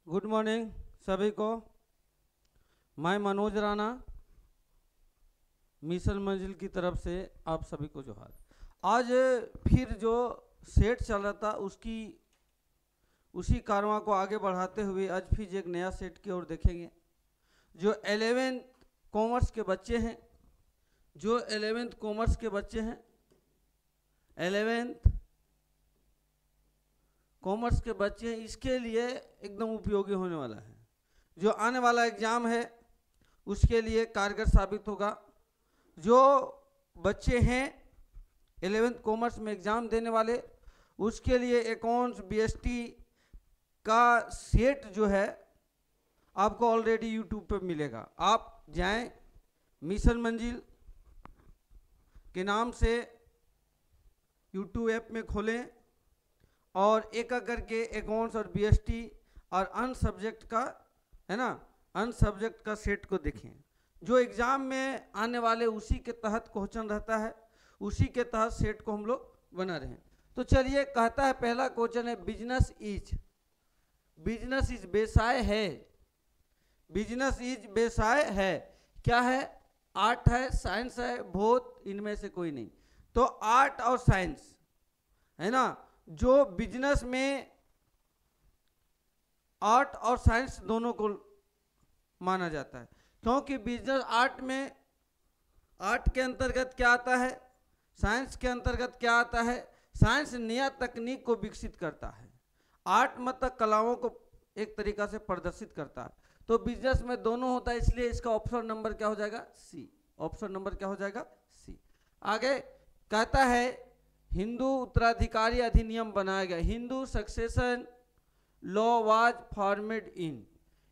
Good morning सभी को। मैं मनोज राणा मिशन मंजिल की तरफ से आप सभी को जोहार। आज फिर जो सेट चल रहा था उसी कारवां को आगे बढ़ाते हुए आज फिर एक नया सेट की ओर देखेंगे। जो 11th कॉमर्स के बच्चे हैं, 11th कॉमर्स के बच्चे हैं, इसके लिए एकदम उपयोगी होने वाला है। जो आने वाला एग्जाम है उसके लिए कारगर साबित होगा। जो बच्चे हैं 11th कॉमर्स में एग्जाम देने वाले, उसके लिए अकाउंट्स बीएसटी का सेट जो है आपको ऑलरेडी यूट्यूब पे मिलेगा। आप जाएं, मिशन मंजिल के नाम से यूट्यूब ऐप में खोलें और एक करके अकाउंट्स और बीएसटी और अन्य सब्जेक्ट का है ना, अन्य सब्जेक्ट का सेट को देखें। जो एग्जाम में आने वाले उसी के तहत क्वेश्चन रहता है, उसी के तहत सेट को हम लोग बना रहे हैं। तो चलिए, कहता है पहला क्वेश्चन है बिजनेस इज व्यवसाय है। बिजनेस इज व्यवसाय है, क्या है? आर्ट है, साइंस है, भौत, इनमें से कोई नहीं। तो आर्ट और साइंस है ना। जो बिजनेस में आर्ट और साइंस दोनों को माना जाता है, क्योंकि बिजनेस आर्ट के अंतर्गत क्या आता है, साइंस के अंतर्गत क्या आता है? साइंस नया तकनीक को विकसित करता है, आर्ट मतलब कलाओं को एक तरीका से प्रदर्शित करता है। तो बिजनेस में दोनों होता है, इसलिए इसका ऑप्शन नंबर क्या हो जाएगा? सी। ऑप्शन नंबर क्या हो जाएगा? सी। आगे कहता है हिंदू उत्तराधिकारी अधिनियम बनाया गया। Hindu succession law was formed in.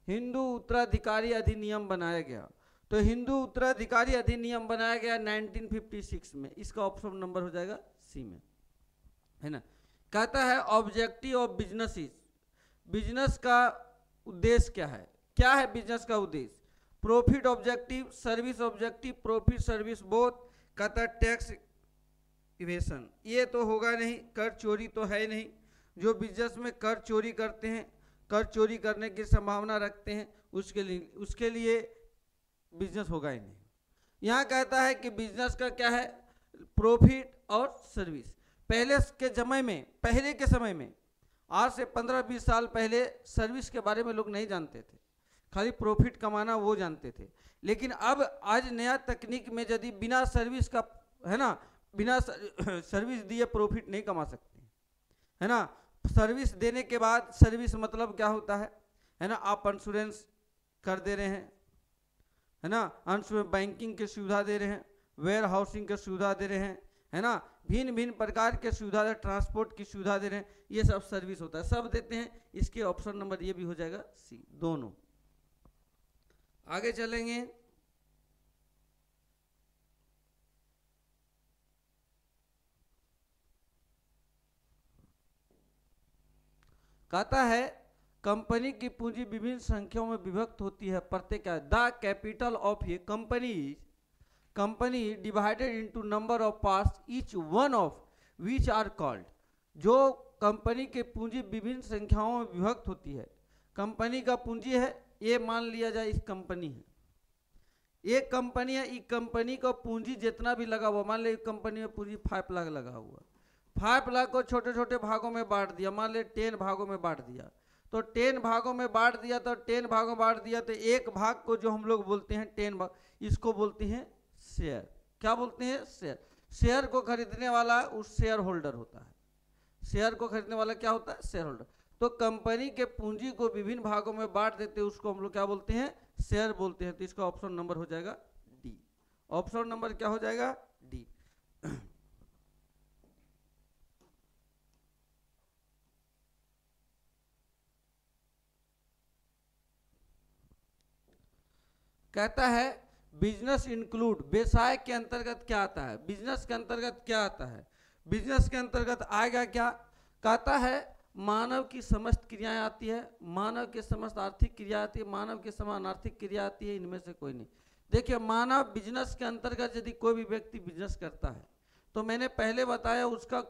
Hindu उत्तराधिकारी अधिनियम बनाया गया। तो हिंदू उत्तराधिकारी अधिनियम बनाया गया 1956 में। इसका ऑप्शन नंबर हो जाएगा सी में, है ना। कहता है objective of business is. Business का उद्देश्य क्या है? क्या है बिजनेस का उद्देश्य? Profit objective, service objective, profit service both. कहता है टैक्स इवेशन, ये तो होगा नहीं, कर चोरी तो है नहीं। जो बिजनेस में कर चोरी करते हैं, कर चोरी करने की संभावना रखते हैं, उसके लिए बिजनेस होगा ही नहीं। यहाँ कहता है कि बिजनेस का क्या है? प्रॉफिट और सर्विस। पहले के समय में आज से 15-20 साल पहले सर्विस के बारे में लोग नहीं जानते थे, खाली प्रॉफिट कमाना वो जानते थे। लेकिन अब आज नया तकनीक में यदि बिना सर्विस का, है ना, बिना सर्विस दिए प्रॉफिट नहीं कमा सकते, है ना। सर्विस देने के बाद, सर्विस मतलब क्या होता है ना, आप इंश्योरेंस कर दे रहे हैं, है ना, बैंकिंग की सुविधा दे रहे हैं, वेयर हाउसिंग की सुविधा दे रहे हैं, है ना, भिन्न भिन्न प्रकार के सुविधा, ट्रांसपोर्ट की सुविधा दे रहे हैं, ये सब सर्विस होता है, सब देते हैं। इसके ऑप्शन नंबर ये भी हो जाएगा सी, दोनों। आगे चलेंगे। कहता है कंपनी की पूंजी विभिन्न संख्याओं में विभक्त होती है, प्रत्येक the capital of a company divided into number of parts, each one of which are called. जो कंपनी की पूंजी विभिन्न संख्याओं में विभक्त होती है, कंपनी का पूंजी है, ये मान लिया जाए इस कंपनी है, एक कंपनी है, इस कंपनी का पूंजी जितना भी लगा हुआ, मान लो कंपनी में पूंजी 5 लाख लगा हुआ, 5 लाख को छोटे छोटे भागों में बांट दिया, मान ले 10 भागों में बांट दिया। तो 10 भागों में बांट दिया, तो 10 भागों में बांट दिया, तो एक भाग को जो हम लोग बोलते हैं 10 भाग, इसको बोलते हैं शेयर। क्या बोलते हैं? शेयर। शेयर को खरीदने वाला उस शेयर होल्डर होता है। शेयर को खरीदने वाला क्या होता है? Share holder. तो कंपनी के पूंजी को विभिन्न भागों में बांट देते हैं, उसको हम लोग क्या बोलते हैं? शेयर बोलते हैं। तो इसका ऑप्शन नंबर हो जाएगा डी। ऑप्शन नंबर क्या हो जाएगा? डी। कहता है बिजनेस इंक्लूड, व्यवसाय के अंतर्गत क्या आता है? बिजनेस के अंतर्गत क्या आता है? बिजनेस के अंतर्गत आएगा क्या? कहता है मानव की समस्त क्रियाएं आती है, मानव के समस्त आर्थिक क्रिया आती है, मानव के समान आर्थिक क्रिया आती है, इनमें से कोई नहीं। देखिए, मानव बिजनेस के अंतर्गत यदि कोई भी व्यक्ति बिजनेस करता है, तो मैंने पहले बताया उसका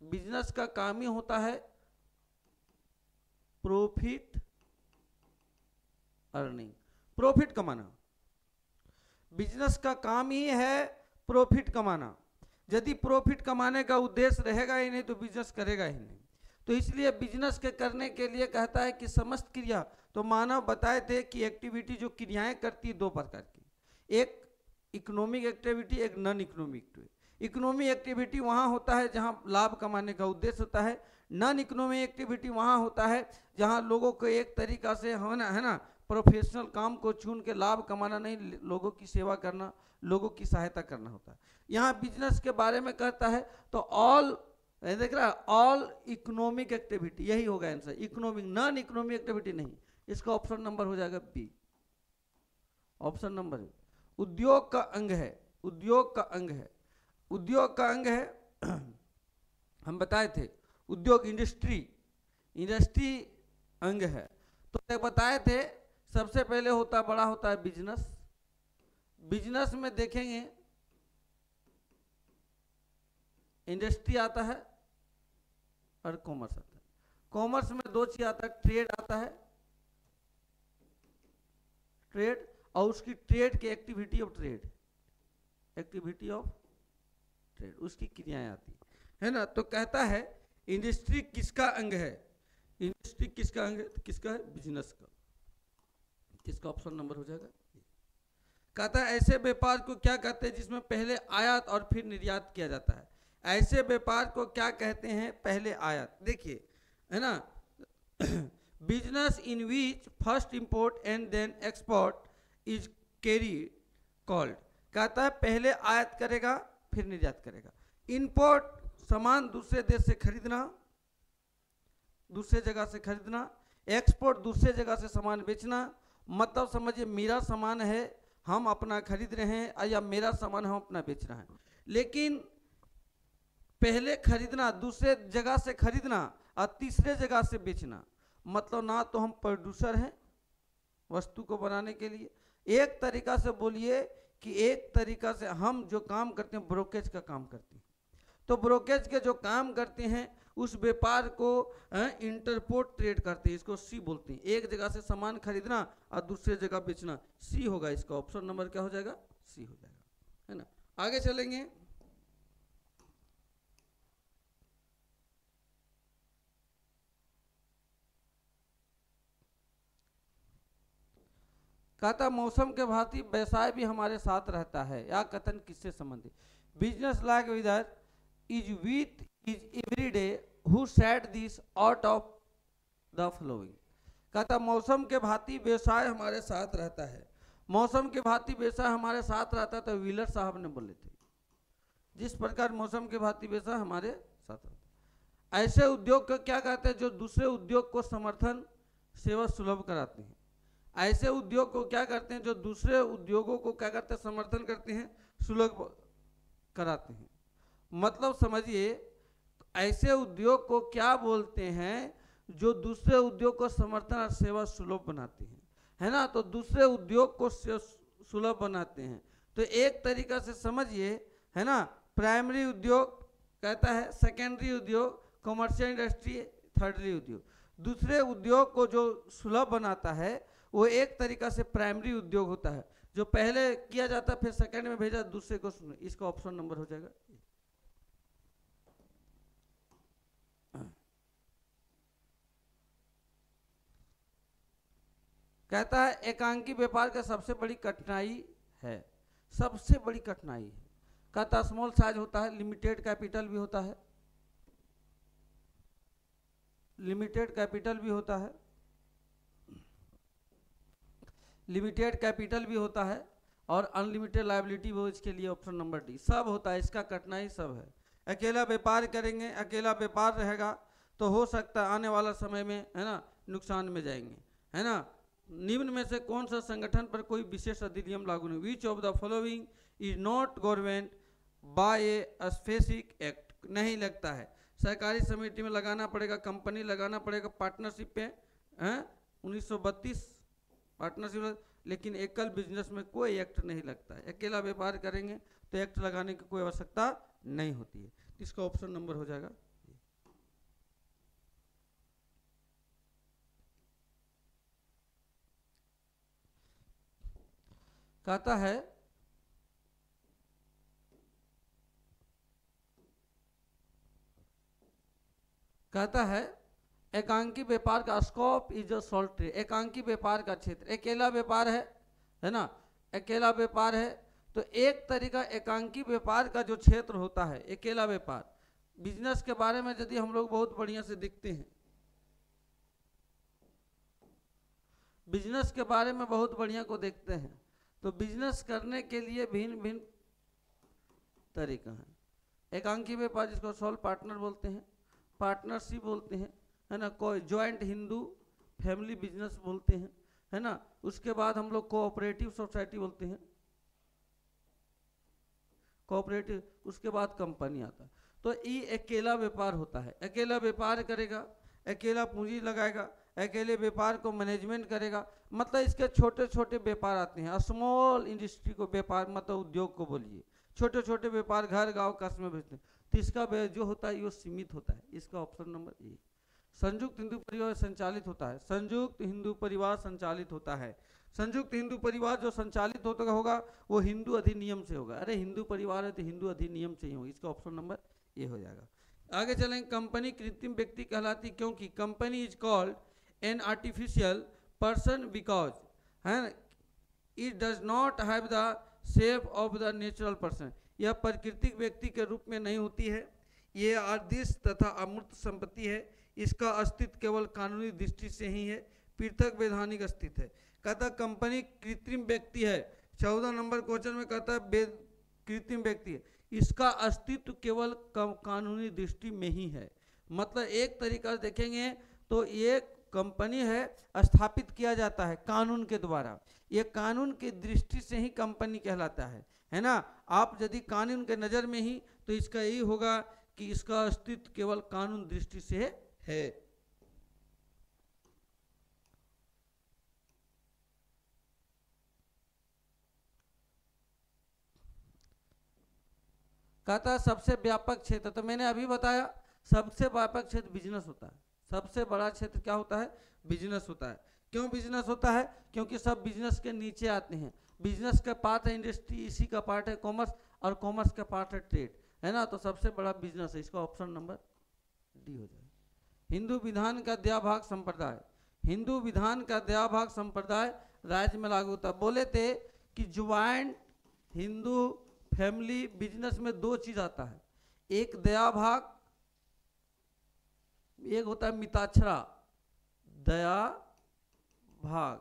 बिजनेस का काम ही होता है प्रॉफिट अर्निंग, प्रॉफिट कमाना। बिजनेस का काम ही है प्रॉफिट कमाना। यदि प्रॉफिट कमाने का उद्देश्य रहेगा ही नहीं तो बिजनेस करेगा ही नहीं। तो इसलिए बिजनेस के करने के लिए कहता है कि समस्त क्रिया, तो मानव बताए थे कि एक्टिविटी जो क्रियाएं करती है दो प्रकार की, एक इकोनॉमिक एक्टिविटी, एक non economic activity. Economic activity वहाँ होता है जहाँ लाभ कमाने का उद्देश्य होता है, नॉन इकोनॉमिक एक्टिविटी वहाँ होता है जहाँ लोगों को एक तरीका से है ना प्रोफेशनल काम को चुन के लाभ कमाना नहीं, लोगों की सेवा करना, लोगों की सहायता करना होता है। यहाँ बिजनेस के बारे में कहता है तो ऑल, देख रहा है, ऑल इकोनॉमिक एक्टिविटी, यही होगा answer, economic, non economic activity नहीं। इसका ऑप्शन नंबर हो जाएगा बी, ऑप्शन नंबर बी। उद्योग का अंग है, उद्योग का अंग है, उद्योग का अंग है हम बताए थे उद्योग, इंडस्ट्री, इंडस्ट्री अंग है। तो बताए थे सबसे पहले होता बड़ा होता है बिजनेस। बिजनेस में देखेंगे इंडस्ट्री आता है और कॉमर्स आता है। कॉमर्स में दो चीज आता है, ट्रेड आता है, ट्रेड, और उसकी ट्रेड की activity of trade, activity of trade, उसकी क्रियाएं आती है ना। तो कहता है इंडस्ट्री किसका अंग है, इंडस्ट्री किसका अंग है, तो किसका है, बिजनेस का। किसका ऑप्शन नंबर हो जाएगा। कहता है ऐसे व्यापार को क्या कहते हैं जिसमें पहले आयात और फिर निर्यात किया जाता है। ऐसे व्यापार को क्या कहते हैं, पहले आयात, देखिए है ना business in which first import and then export is carry called. कहता है पहले आयात करेगा फिर निर्यात करेगा। इंपोर्ट सामान दूसरे देश से खरीदना, दूसरे जगह से खरीदना, एक्सपोर्ट दूसरे जगह से सामान बेचना। मतलब समझिए मेरा सामान है हम अपना खरीद रहे हैं या मेरा सामान हम अपना बेच रहे हैं, लेकिन पहले खरीदना, दूसरे जगह से खरीदना और तीसरे जगह से बेचना, मतलब ना तो हम प्रोड्यूसर हैं वस्तु को बनाने के लिए, एक तरीका से बोलिए कि एक तरीका से हम जो काम करते हैं ब्रोकेज का काम करते हैं। तो ब्रोकेज के जो काम करते हैं उस व्यापार को इंटरपोर्ट ट्रेड करते हैं, इसको सी बोलते हैं। एक जगह से सामान खरीदना और दूसरे जगह बेचना, सी होगा इसका ऑप्शन नंबर, क्या हो जाएगा, सी हो जाएगा, है ना। आगे चलेंगे। कहता मौसम के भांति व्यवसाय भी हमारे साथ रहता है, या कथन किससे संबंधित। Business like whether is with is every day who said this out of the following. कहता मौसम के भांति व्यवसाय हमारे साथ रहता है, मौसम के भांति व्यवसाय हमारे साथ रहता है, तो व्हीलर साहब ने बोले थे जिस प्रकार मौसम के भांति व्यवसाय हमारे साथ रहता है। ऐसे उद्योग को क्या कहते हैं जो दूसरे उद्योग को समर्थन सेवा सुलभ कराते हैं। ऐसे उद्योग को क्या करते हैं जो दूसरे उद्योगों को क्या करते हैं, समर्थन करते हैं, सुलभ कराते हैं। मतलब समझिए ऐसे उद्योग को क्या बोलते हैं जो दूसरे उद्योग को समर्थन और सेवा सुलभ बनाते हैं, है ना। तो दूसरे उद्योग को सुलभ बनाते हैं, तो एक तरीका से समझिए, है ना। प्राइमरी उद्योग कहता है, सेकेंडरी उद्योग, कमर्शियल इंडस्ट्री, थर्डरी उद्योग। दूसरे उद्योग को जो सुलभ बनाता है वो एक तरीका से प्राइमरी उद्योग होता है, जो पहले किया जाता फिर सेकेंड में भेजा दूसरे को। इसका ऑप्शन नंबर हो जाएगा। कहता है एकांकी व्यापार का सबसे बड़ी कठिनाई है, सबसे बड़ी कठिनाई है। कहता स्मॉल साइज होता है, लिमिटेड कैपिटल भी होता है, लिमिटेड कैपिटल भी होता है, लिमिटेड कैपिटल भी होता है, और अनलिमिटेड लायबिलिटी वो इसके लिए ऑप्शन नंबर डी, सब होता है। इसका कठिनाई सब है। अकेला व्यापार करेंगे, अकेला व्यापार रहेगा तो हो सकता है आने वाला समय में, है ना, नुकसान में जाएंगे, है ना। निम्न में से कौन सा संगठन पर कोई विशेष अधिनियम लागू नहीं। Which of the following is not government by a specific act. नहीं लगता है, सहकारी समिति में लगाना पड़ेगा, कंपनी लगाना पड़ेगा, पार्टनरशिप पे, हैं 1932 पार्टनरशिप, लेकिन एकल बिजनेस में कोई एक्ट नहीं लगता है। अकेला व्यापार करेंगे तो एक्ट लगाने की कोई आवश्यकता नहीं होती है। इसका ऑप्शन नंबर हो जाएगा। कहता है एकांकी व्यापार का स्कोप इज अ सोल्ट्री। एकांकी व्यापार का क्षेत्र अकेला व्यापार है ना, अकेला व्यापार है। तो एक तरीका एकांकी व्यापार का जो क्षेत्र होता है, अकेला व्यापार, बिजनेस के बारे में यदि हम लोग बहुत बढ़िया से देखते हैं, बिजनेस के बारे में बहुत बढ़िया को देखते हैं, तो बिजनेस करने के लिए भिन्न भिन्न तरीका है। एकांकी व्यापार जिसको सोल पार्टनर बोलते हैं, पार्टनरशिप बोलते हैं, है ना, कोई ज्वाइंट हिंदू फैमिली बिजनेस बोलते हैं, है ना। उसके बाद हम लोग कोऑपरेटिव सोसाइटी बोलते हैं, कोऑपरेटिव। उसके बाद कंपनी आता है। तो ये अकेला व्यापार होता है। अकेला व्यापार करेगा, अकेला पूंजी लगाएगा, अकेले व्यापार को मैनेजमेंट करेगा। मतलब इसके छोटे छोटे व्यापार आते हैं। स्मॉल इंडस्ट्री को व्यापार मतलब उद्योग को बोलिए, छोटे छोटे व्यापार घर गांव कस्बे में भेजते हैं। तो इसका जो होता है ये सीमित होता है। इसका ऑप्शन नंबर ए। संयुक्त हिंदू परिवार संचालित होता है, संयुक्त हिंदू परिवार संचालित होता है। संयुक्त हिंदू परिवार जो संचालित होगा वो हिंदू अधिनियम से होगा। अरे हिंदू परिवार है तो हिंदू अधिनियम से ही होगा। इसका ऑप्शन नंबर ए हो जाएगा। आगे चलेंगे। कंपनी कृत्रिम व्यक्ति कहलाती क्योंकि company is called an artificial person because it does not have the shape of the natural person. यह प्राकृतिक व्यक्ति के रूप में नहीं होती है। ये अदृश्य तथा अमूर्त संपत्ति है। इसका अस्तित्व केवल कानूनी दृष्टि से ही है, पृथक वैधानिक अस्तित्व है। कहता कंपनी कृत्रिम व्यक्ति है। 14 नंबर क्वेश्चन में कहता है कृत्रिम व्यक्ति है, इसका अस्तित्व केवल कानूनी दृष्टि में ही है। मतलब एक तरीका से देखेंगे तो ये कंपनी है, स्थापित किया जाता है कानून के द्वारा। ये कानून की दृष्टि से ही कंपनी कहलाता है ना। आप यदि कानून के नज़र में ही, तो इसका यही होगा कि इसका अस्तित्व केवल कानून दृष्टि से है। कहता है सबसे व्यापक क्षेत्र, तो मैंने अभी बताया सबसे व्यापक क्षेत्र बिजनेस होता है। सबसे बड़ा क्षेत्र क्या होता है? बिजनेस होता है। क्यों बिजनेस होता है? क्योंकि सब बिजनेस के नीचे आते हैं। बिजनेस का पार्ट है इंडस्ट्री, इसी का पार्ट है कॉमर्स, और कॉमर्स का पार्ट है ट्रेड, है ना। तो सबसे बड़ा बिजनेस है। इसका ऑप्शन नंबर डी हो जाए। हिंदू विधान का द्याभाग संप्रदाय, हिंदू विधान का द्याभाग संप्रदाय राज्य में लागू होता है। बोले थे कि ज्वाइंट हिंदू फैमिली बिजनेस में दो चीज आता है, एक दया भाग, एक होता है मिताक्षरा दया भाग,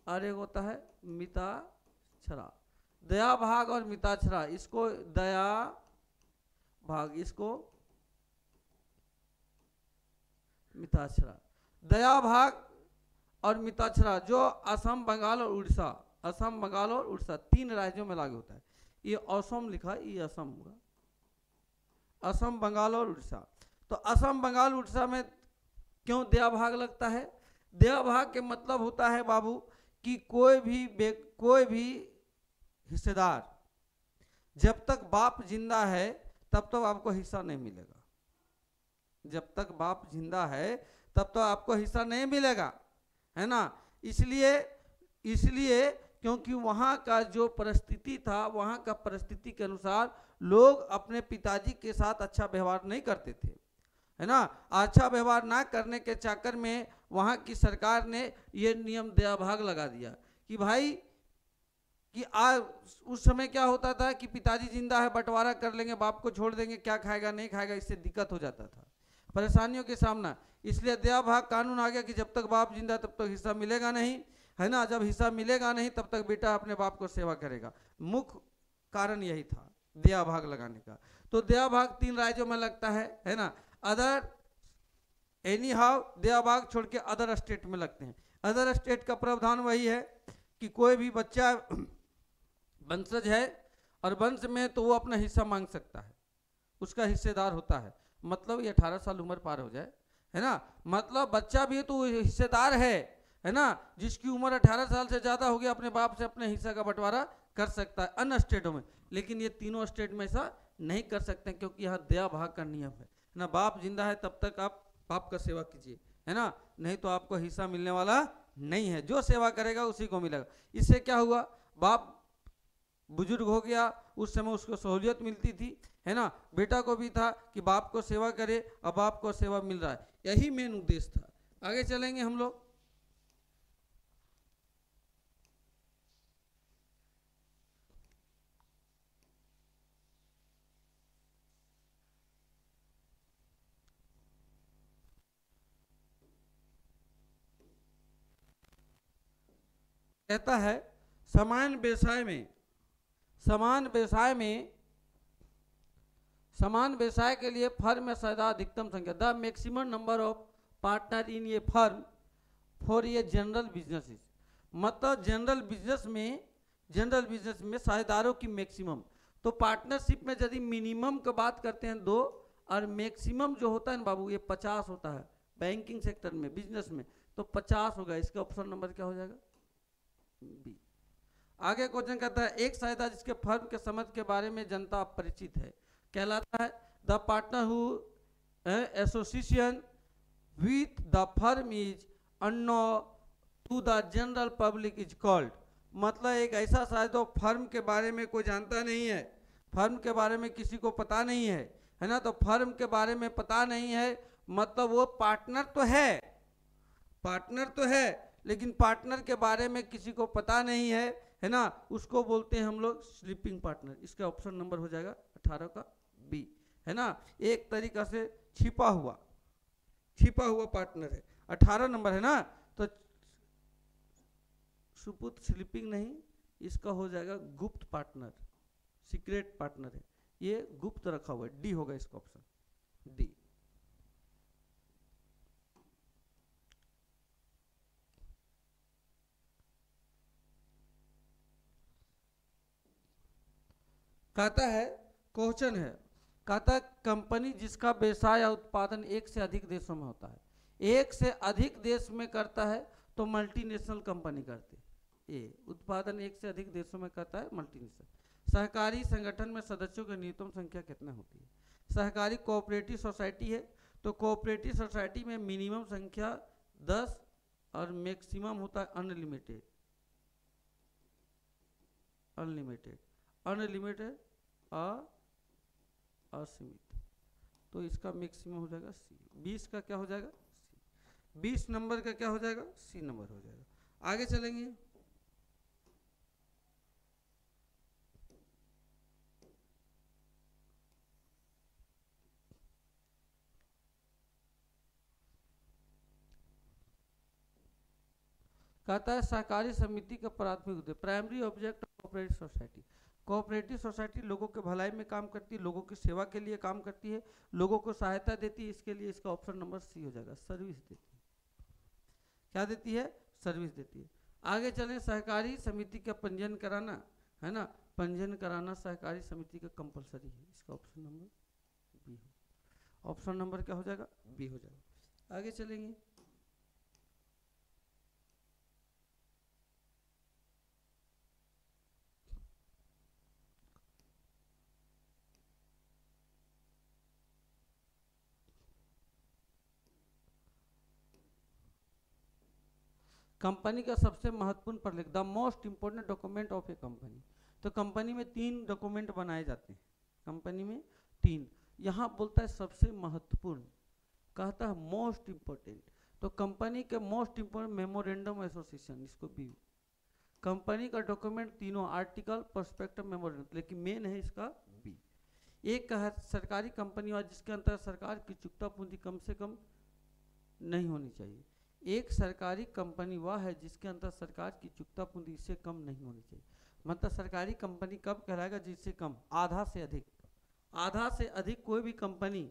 और एक होता है मिताक्षरा। दया भाग और मिताक्षरा, इसको दया भाग, इसको मिताक्षरा। दया भाग और मिताक्षरा जो असम, बंगाल और उड़ीसा, असम, बंगाल और उड़ीसा 3 राज्यों में लागू होता है। ये असम लिखा है, ये असम होगा, असम, बंगाल और उड़ीसा। तो असम, बंगाल, उड़ीसा में क्यों दया भाग लगता है? दया भाग के मतलब होता है बाबू कि कोई भी हिस्सेदार जब तक बाप जिंदा है तब तक आपको हिस्सा नहीं मिलेगा। जब तक बाप जिंदा है तब तक आपको हिस्सा नहीं मिलेगा, है ना। इसलिए क्योंकि वहाँ का जो परिस्थिति था, वहाँ का परिस्थिति के अनुसार लोग अपने पिताजी के साथ अच्छा व्यवहार नहीं करते थे, है ना। अच्छा व्यवहार ना करने के चक्कर में वहाँ की सरकार ने ये नियम दया भाग लगा दिया कि भाई कि उस समय क्या होता था कि पिताजी जिंदा है, बंटवारा कर लेंगे, बाप को छोड़ देंगे, क्या खाएगा नहीं खाएगा, इससे दिक्कत हो जाता था, परेशानियों के सामना। इसलिए दया भाग कानून आ गया कि जब तक बाप जिंदा तब तक हिस्सा मिलेगा नहीं, है ना। जब हिस्सा मिलेगा नहीं तब तक बेटा अपने बाप को सेवा करेगा। मुख्य कारण यही था दया भाग लगाने का। तो दया भाग 3 राज्यों में लगता है ना। अदर एनी हाउ दया भाग छोड़ के अदर स्टेट में लगते हैं। अदर स्टेट का प्रावधान वही है कि कोई भी बच्चा वंशज है और वंश में तो वो अपना हिस्सा मांग सकता है, उसका हिस्सेदार होता है। मतलब ये 18 साल उम्र पार हो जाए, है ना। मतलब बच्चा भी तो हिस्सेदार है ना। जिसकी उम्र 18 साल से ज़्यादा हो गया अपने बाप से अपने हिस्सा का बंटवारा कर सकता है अन्य स्टेटों में। लेकिन ये तीनों स्टेट में ऐसा नहीं कर सकते क्योंकि यहाँ दया भाग का नियम है ना। बाप जिंदा है तब तक आप बाप का सेवा कीजिए, है ना, नहीं तो आपको हिस्सा मिलने वाला नहीं है। जो सेवा करेगा उसी को मिलेगा। इससे क्या हुआ, बाप बुजुर्ग हो गया, उस समय उसको सहूलियत मिलती थी, है ना, बेटा को भी था कि बाप को सेवा करे, अब बाप को सेवा मिल रहा है, यही मेन उद्देश्य था। आगे चलेंगे हम लोग। कहता है समान व्यवसाय में, समान व्यवसाय में, समान व्यवसाय के लिए फर्म में सदा अधिकतम संख्या, the maximum number of partner in ये फर्म फॉर ये जनरल बिजनेस, मतलब जनरल बिजनेस में, जनरल बिजनेस में साझेदारों की मैक्सिमम। तो पार्टनरशिप में यदि मिनिमम की बात करते हैं 2 और मैक्सिमम जो होता है ना बाबू ये 50 होता है बैंकिंग सेक्टर में, बिजनेस में, तो 50 होगा। इसका ऑप्शन नंबर क्या हो जाएगा? बी। आगे क्वेश्चन कहता है एक साझेदार जिसके फर्म के समझ के बारे में जनता परिचित है कहलाता है the partner who association with the firm is unknown to the general public is called. मतलब एक ऐसा साझेदार फर्म के बारे में कोई जानता नहीं है, फर्म के बारे में किसी को पता नहीं है, है ना, तो फर्म के बारे में पता नहीं है मतलब वो पार्टनर तो है, पार्टनर तो है लेकिन पार्टनर के बारे में किसी को पता नहीं है ना, उसको बोलते हैं हम लोग स्लीपिंग पार्टनर। इसका ऑप्शन नंबर हो जाएगा 18 का बी, है ना, एक तरीका से छिपा हुआ पार्टनर है, 18 नंबर है ना, तो सुपुत स्लीपिंग नहीं, इसका हो जाएगा गुप्त पार्टनर, सीक्रेट पार्टनर है, ये गुप्त रखा हुआ है, डी होगा इसका ऑप्शन डी। कहता है क्वेश्चन है, कहता है कंपनी जिसका व्यवसाय या उत्पादन एक से अधिक देशों में होता है, एक से अधिक देश में करता है तो मल्टीनेशनल कंपनी करती है। ए उत्पादन एक से अधिक देशों में करता है मल्टीनेशनल। सहकारी संगठन में सदस्यों की न्यूनतम संख्या कितना होती है? सहकारी कोऑपरेटिव सोसाइटी है तो कोऑपरेटिव सोसाइटी में मिनिमम संख्या 10 और मैक्सिमम होता है अनलिमिटेड, अनलिमिटेड, अनलिमिटेड असीमित, तो इसका मैक्सिमम हो जाएगा सी। 20 का क्या हो जाएगा? सी। 20 नंबर का क्या हो जाएगा? सी नंबर हो जाएगा। आगे चलेंगे। कहता है सहकारी समिति का प्राथमिक उद्देश्य, primary object of cooperative society, cooperative society लोगों के भलाई में काम करती है, लोगों की सेवा के लिए काम करती है, लोगों को सहायता देती है, इसके लिए इसका ऑप्शन नंबर सी हो जाएगा, सर्विस देती है। क्या देती है? सर्विस देती है। आगे चलें, सहकारी समिति का पंजीयन कराना, है ना, पंजीयन कराना सहकारी समिति का कंपलसरी है, इसका ऑप्शन नंबर बी हो, ऑप्शन नंबर क्या हो जाएगा? बी हो जाएगा। आगे चलेंगे। कंपनी का सबसे महत्वपूर्ण प्रलेख, the most important document of a company. तो कंपनी में 3 डॉक्यूमेंट बनाए जाते हैं, कंपनी में 3, यहाँ बोलता है सबसे महत्वपूर्ण, कहता है मोस्ट इंपोर्टेंट, तो कंपनी के मोस्ट इंपोर्टेंट मेमोरेंडम एसोसिएशन, इसको भी कंपनी का डॉक्यूमेंट तीनों आर्टिकल प्रोस्पेक्टस मेमोरेंडम, लेकिन मेन है इसका बी। एक का है सरकारी कंपनी और जिसके अंतर्गत सरकार की चुकता पूंजी कम से कम नहीं होनी चाहिए। एक सरकारी कंपनी वह है जिसके अंदर सरकार की चुकता पूंजी इससे कम नहीं होनी चाहिए। मतलब सरकारी कंपनी कब कहलाएगा? जिससे कम, आधा से अधिक, आधा से अधिक कोई भी कंपनी,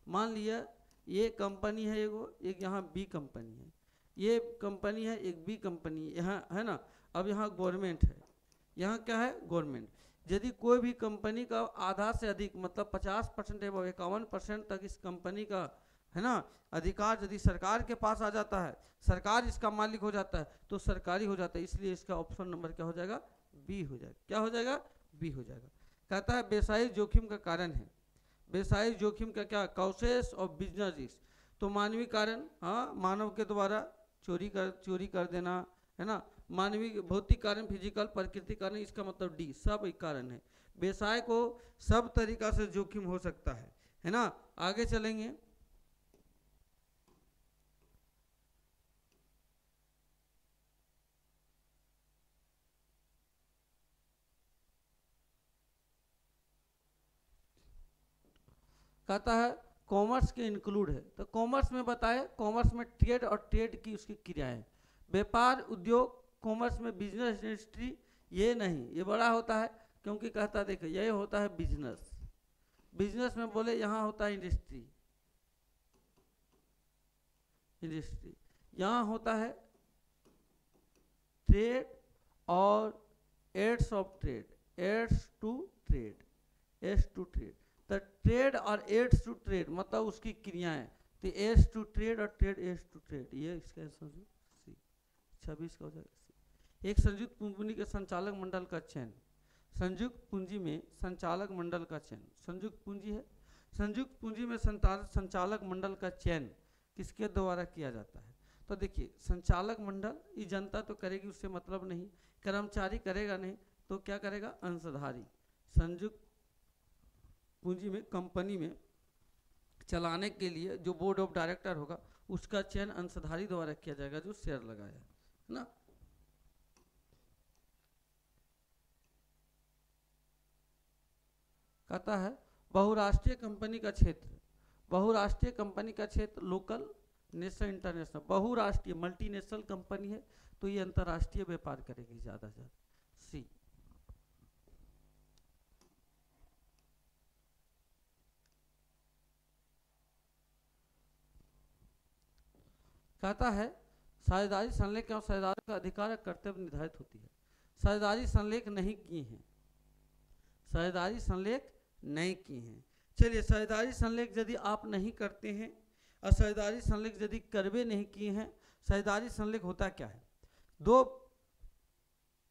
मान लिया ये कंपनी है एगो, एक यहाँ बी कंपनी है, ये कंपनी है, एक बी कंपनी यहाँ है ना, अब यहाँ गवर्नमेंट है, यहाँ क्या है? गवर्नमेंट। यदि कोई भी कंपनी का आधा से अधिक मतलब 50% एवं 51% तक इस कंपनी का, है ना, अधिकार यदि सरकार के पास आ जाता है, सरकार इसका मालिक हो जाता है, तो सरकारी हो जाता है, इसलिए इसका ऑप्शन नंबर क्या हो जाएगा? बी हो जाएगा। क्या हो जाएगा? बी हो जाएगा। कहता है व्यवसायिक जोखिम का कारण है, व्यवसायिक जोखिम का क्या? कॉजेस ऑफ बिजनेस रिस्क, तो मानवीय कारण, हाँ, मानव के द्वारा चोरी कर देना, है ना। मानवीय भौतिक कारण, फिजिकल प्रकृति कारण, इसका मतलब डी, सब एक कारण है। व्यवसाय को सब तरीका से जोखिम हो सकता है ना। आगे चलेंगे। कहता है कॉमर्स के इंक्लूड है, तो कॉमर्स में बताए, कॉमर्स में ट्रेड और ट्रेड की उसकी क्रियाएं, व्यापार, उद्योग, कॉमर्स में बिजनेस, इंडस्ट्री, ये नहीं, ये बड़ा होता है क्योंकि कहता देखो ये होता है बिजनेस, बिजनेस में बोले यहाँ होता है इंडस्ट्री, इंडस्ट्री यहाँ होता है ट्रेड और aids of trade, aids to trade, aids to trade. तो ट्रेड और एड्स टू ट्रेड मतलब उसकी क्रियाएं, तो एड्स टू ट्रेड और ट्रेड एड्स टू ट्रेड, ये इसका सी 26 का हो जाएगा। एक संयुक्त पूंजी के संचालक मंडल का चयन, संयुक्त पूंजी में संचालक मंडल का चयन, संयुक्त पूंजी है, संयुक्त पूंजी में संचालक मंडल का चयन किसके द्वारा किया जाता है। तो देखिए संचालक मंडल ये जनता तो करेगी, उससे मतलब नहीं, कर्मचारी करेगा नहीं, तो क्या करेगा, अंशधारी। संयुक्त पूंजी में कंपनी में चलाने के लिए जो बोर्ड ऑफ डायरेक्टर होगा उसका चयन अंशधारी द्वारा किया जाएगा जो शेयर लगाया है ना। कहता है बहुराष्ट्रीय कंपनी का क्षेत्र, बहुराष्ट्रीय कंपनी का क्षेत्र लोकल, नेशनल, इंटरनेशनल। बहुराष्ट्रीय मल्टीनेशनल कंपनी है तो ये अंतर्राष्ट्रीय व्यापार करेगी ज़्यादा से ज़्यादा। सी कहता है साझेदारी संलेख और साझेदारों का अधिकार और कर्तव्य निर्धारित होती है। साझेदारी संलेख नहीं किए हैं, साझेदारी संलेख नहीं किए हैं। चलिए साझेदारी संलेख यदि आप नहीं करते हैं और साझेदारी संलेख यदि करवे नहीं किए हैं, साझेदारी संलेख होता क्या है, दो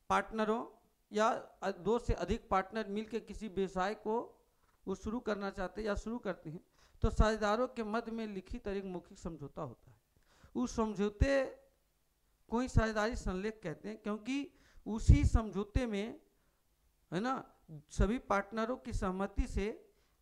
पार्टनरों या दो से अधिक पार्टनर मिलकर किसी व्यवसाय को वो शुरू करना चाहते हैं या शुरू करते हैं, तो साझेदारों के मध्य में लिखित और एक मौखिक समझौता होता है। उस समझौते को ही साझेदारी संलेख कहते हैं, क्योंकि उसी समझौते में है ना सभी पार्टनरों की सहमति से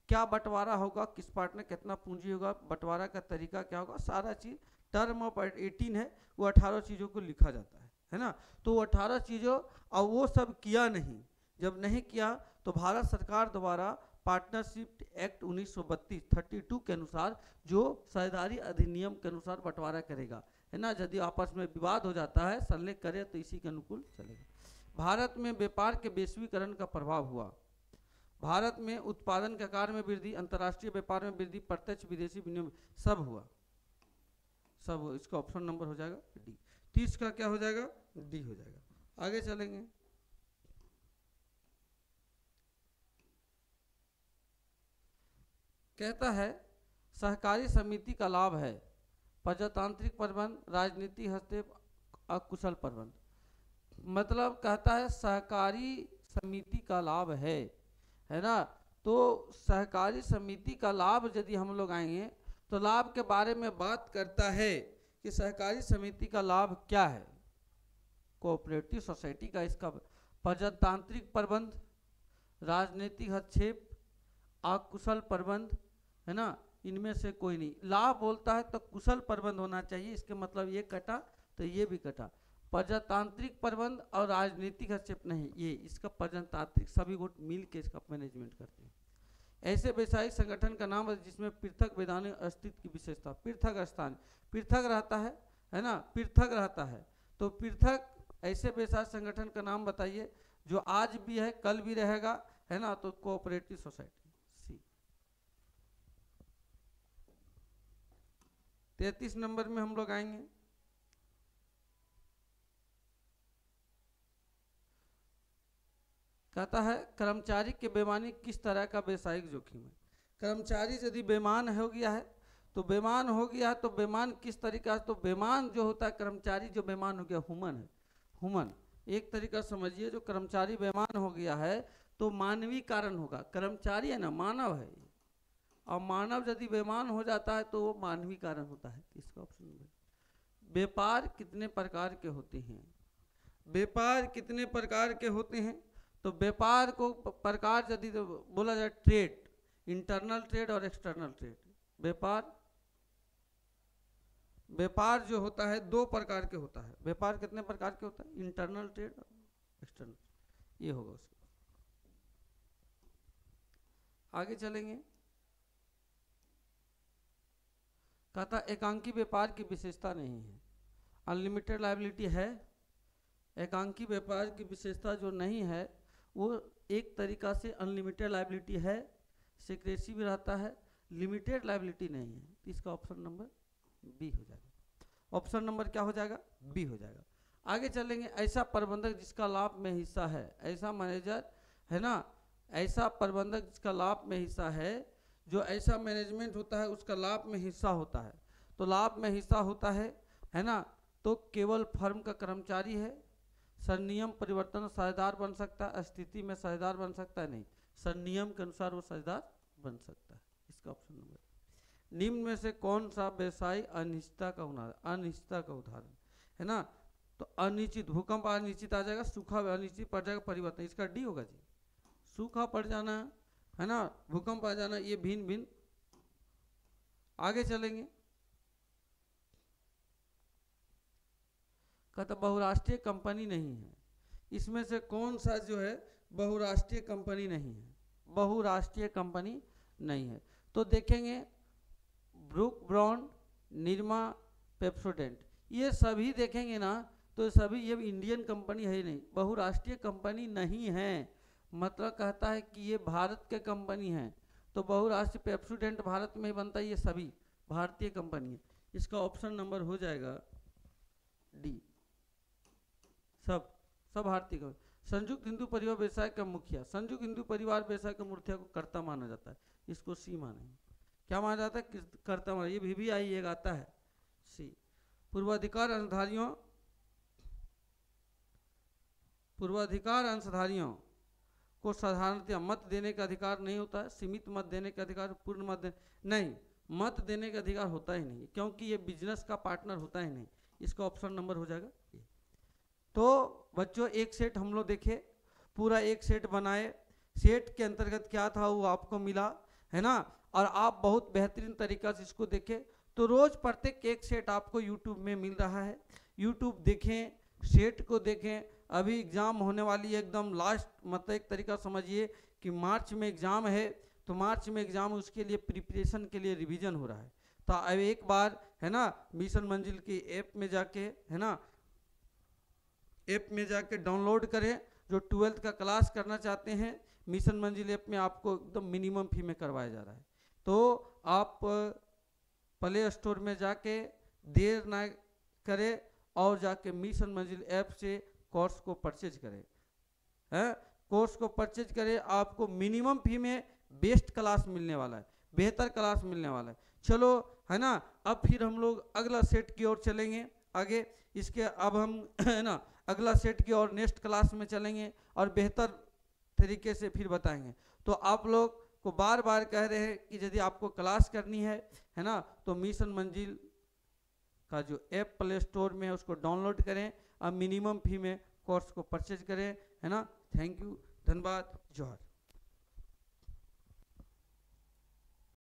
क्या बंटवारा होगा, किस पार्टनर कितना पूंजी होगा, बंटवारा का तरीका क्या होगा, सारा चीज टर्म ऑफ 18 है, वो 18 चीज़ों को लिखा जाता है ना। तो वो 18 चीज़ों और वो सब किया नहीं, जब नहीं किया तो भारत सरकार द्वारा पार्टनरशिप एक्ट 1932 32 के अनुसार जो साझेदारी अधिनियम के अनुसार बंटवारा करेगा, है ना। यदि आपस में विवाद हो जाता है संलेख करे तो इसी के अनुकूल चलेगा। भारत में व्यापार के वैश्वीकरण का प्रभाव हुआ, भारत में उत्पादन के आकार में वृद्धि, अंतर्राष्ट्रीय व्यापार में वृद्धि, प्रत्यक्ष विदेशी विनिमय सब हुआ, सब हुआ। इसका ऑप्शन नंबर हो जाएगा डी। 30 का क्या हो जाएगा, डी हो जाएगा। आगे चलेंगे। कहता है सहकारी समिति का लाभ है प्रजातांत्रिक प्रबंध, राजनीति हस्तक्षेप, अकुशल प्रबंध। मतलब कहता है सहकारी समिति का लाभ है ना। तो सहकारी समिति का लाभ यदि हम लोग आएंगे तो लाभ के बारे में बात करता है कि सहकारी समिति का लाभ क्या है। कोऑपरेटिव सोसाइटी का इसका प्रजातांत्रिक प्रबंध, राजनीतिक हस्तक्षेप, अकुशल प्रबंध, है ना, इनमें से कोई नहीं। लाभ बोलता है तो कुशल प्रबंध होना चाहिए, इसके मतलब ये कटा तो ये भी कटा। प्रजातांत्रिक प्रबंध और राजनीतिक हस्तक्षेप नहीं, ये इसका प्रजातांत्रिक, सभी गुट मिल के इसका मैनेजमेंट करते हैं। ऐसे व्यवसायिक संगठन का नाम है जिसमें पृथक वैधानिक अस्तित्व की विशेषता, पृथक स्थान, पृथक रहता है ना, पृथक रहता है। तो पृथक ऐसे व्यवसायिक संगठन का नाम बताइए जो आज भी है कल भी रहेगा, है ना। तो कोऑपरेटिव सोसाइटी सी। 33 नंबर में हम लोग आएंगे। कहता है कर्मचारी के बेईमानी किस तरह का व्यवसायिक जोखिम है। कर्मचारी यदि बेईमान हो गया है तो बेईमान हो गया है तो बेईमान किस तरीका से, तो बेईमान जो होता है कर्मचारी जो बेईमान हो गया हुमन है, हुमन एक तरीका समझिए। जो कर्मचारी बेईमान हो गया है तो मानवीय कारण होगा, कर्मचारी है ना मानव है, और मानव यदि बेईमान हो जाता है तो वो मानवीय कारण होता है। इसका ऑप्शन व्यापार कितने प्रकार के होते हैं, व्यापार कितने प्रकार के होते हैं? तो व्यापार को प्रकार यदि तो बोला जाए ट्रेड, इंटरनल ट्रेड और एक्सटर्नल ट्रेड। व्यापार जो होता है दो प्रकार के होता है। व्यापार कितने प्रकार के होता है? इंटरनल ट्रेड और एक्सटर्नल, ये होगा उसका। आगे चलेंगे, कहता एकांकी व्यापार की विशेषता नहीं है, अनलिमिटेड लायबिलिटी है। एकांकी व्यापार की विशेषता जो नहीं है वो एक तरीका से अनलिमिटेड लायबिलिटी है, सिक्रेसी भी रहता है, लिमिटेड लायबिलिटी नहीं है। इसका ऑप्शन नंबर बी हो जाएगा। ऑप्शन नंबर क्या हो जाएगा? बी हो जाएगा। आगे चलेंगे, ऐसा प्रबंधक जिसका लाभ में हिस्सा है, ऐसा मैनेजर है ना, ऐसा प्रबंधक जिसका लाभ में हिस्सा है, जो ऐसा मैनेजमेंट होता है उसका लाभ में हिस्सा होता है। तो लाभ में हिस्सा होता है ना, तो केवल फर्म का कर्मचारी है। संनियम परिवर्तन साझेदार बन सकता है, स्थिति में साझेदार बन सकता है नहीं, संनियम के अनुसार वो साझेदार बन सकता है। इसका ऑप्शन नंबर। निम्न में से कौन सा व्यवसाय अनिश्चितता का उदाहरण है ना? तो अनिश्चित, भूकंप अनिश्चित आ जाएगा, सूखा अनिश्चित पड़ जाएगा, परिवर्तन, इसका डी होगा जी। सूखा पड़ जाना है ना, भूकंप आ जाना, ये भिन्न भिन्न। आगे चलेंगे, कहता बहुराष्ट्रीय कंपनी नहीं है। इसमें से कौन सा जो है बहुराष्ट्रीय कंपनी नहीं है? बहुराष्ट्रीय कंपनी नहीं है तो देखेंगे ब्रूक बॉन्ड, निरमा, पेप्सोडेंट, ये सभी देखेंगे ना तो सभी ये इंडियन कंपनी है ही नहीं, बहुराष्ट्रीय कंपनी नहीं है। मतलब कहता है कि ये भारत के कंपनी है, तो बहुराष्ट्रीय पेप्सोडेंट भारत में ही बनता है, ये सभी भारतीय कंपनी है। इसका ऑप्शन नंबर हो जाएगा डी, सब भारतीय कंपनी। संयुक्त हिंदू परिवार व्यवसाय का मुखिया, संयुक्त हिंदू परिवार व्यवसाय का मुखिया को कर्ता माना जाता है, इसको सी मानेंगे। क्या माना जाता है? कर्ता माना, ये भी आई एक आता है सी। पूर्वाधिकार अंशधारियों को साधारणतः मत देने का अधिकार नहीं होता है, सीमित मत देने का अधिकार, पूर्ण मत नहीं, मत देने का अधिकार होता ही नहीं, क्योंकि ये बिजनेस का पार्टनर होता ही नहीं। इसका ऑप्शन नंबर हो जाएगा ये। तो बच्चों एक सेट हम लोग देखे, पूरा एक सेट बनाए, सेट के अंतर्गत क्या था वो आपको मिला है ना, और आप बहुत बेहतरीन तरीका से इसको देखें। तो रोज प्रत्येक एक सेट आपको यूट्यूब में मिल रहा है, यूट्यूब देखें, सेट को देखें। अभी एग्जाम होने वाली है, एकदम लास्ट, मतलब एक तरीका समझिए कि मार्च में एग्जाम है, तो मार्च में एग्जाम, उसके लिए प्रिपरेशन के लिए रिवीजन हो रहा है। तो अब एक बार है ना मिशन मंजिल की ऐप में जाके है ना, ऐप में जाके डाउनलोड करें। जो 12th का क्लास करना चाहते हैं, मिशन मंजिल ऐप में आपको एकदम मिनिमम फी में करवाया जा रहा है। तो आप प्ले स्टोर में जाके देर ना करें और जाके मिशन मंजिल ऐप से कोर्स को परचेज करें, है कोर्स को परचेज करें। आपको मिनिमम फी में बेस्ट क्लास मिलने वाला है, बेहतर क्लास मिलने वाला है। चलो है ना, अब फिर हम लोग अगला सेट की ओर चलेंगे आगे। इसके अब हम है ना अगला सेट की ओर नेक्स्ट क्लास में चलेंगे और बेहतर तरीके से फिर बताएंगे। तो आप लोग को बार बार कह रहे हैं कि यदि आपको क्लास करनी है ना, तो मिशन मंजिल का जो ऐप प्ले स्टोर में है उसको डाउनलोड करें और मिनिमम फी में कोर्स को परचेज करें, है ना। थैंक यू, धन्यवाद, जोहार।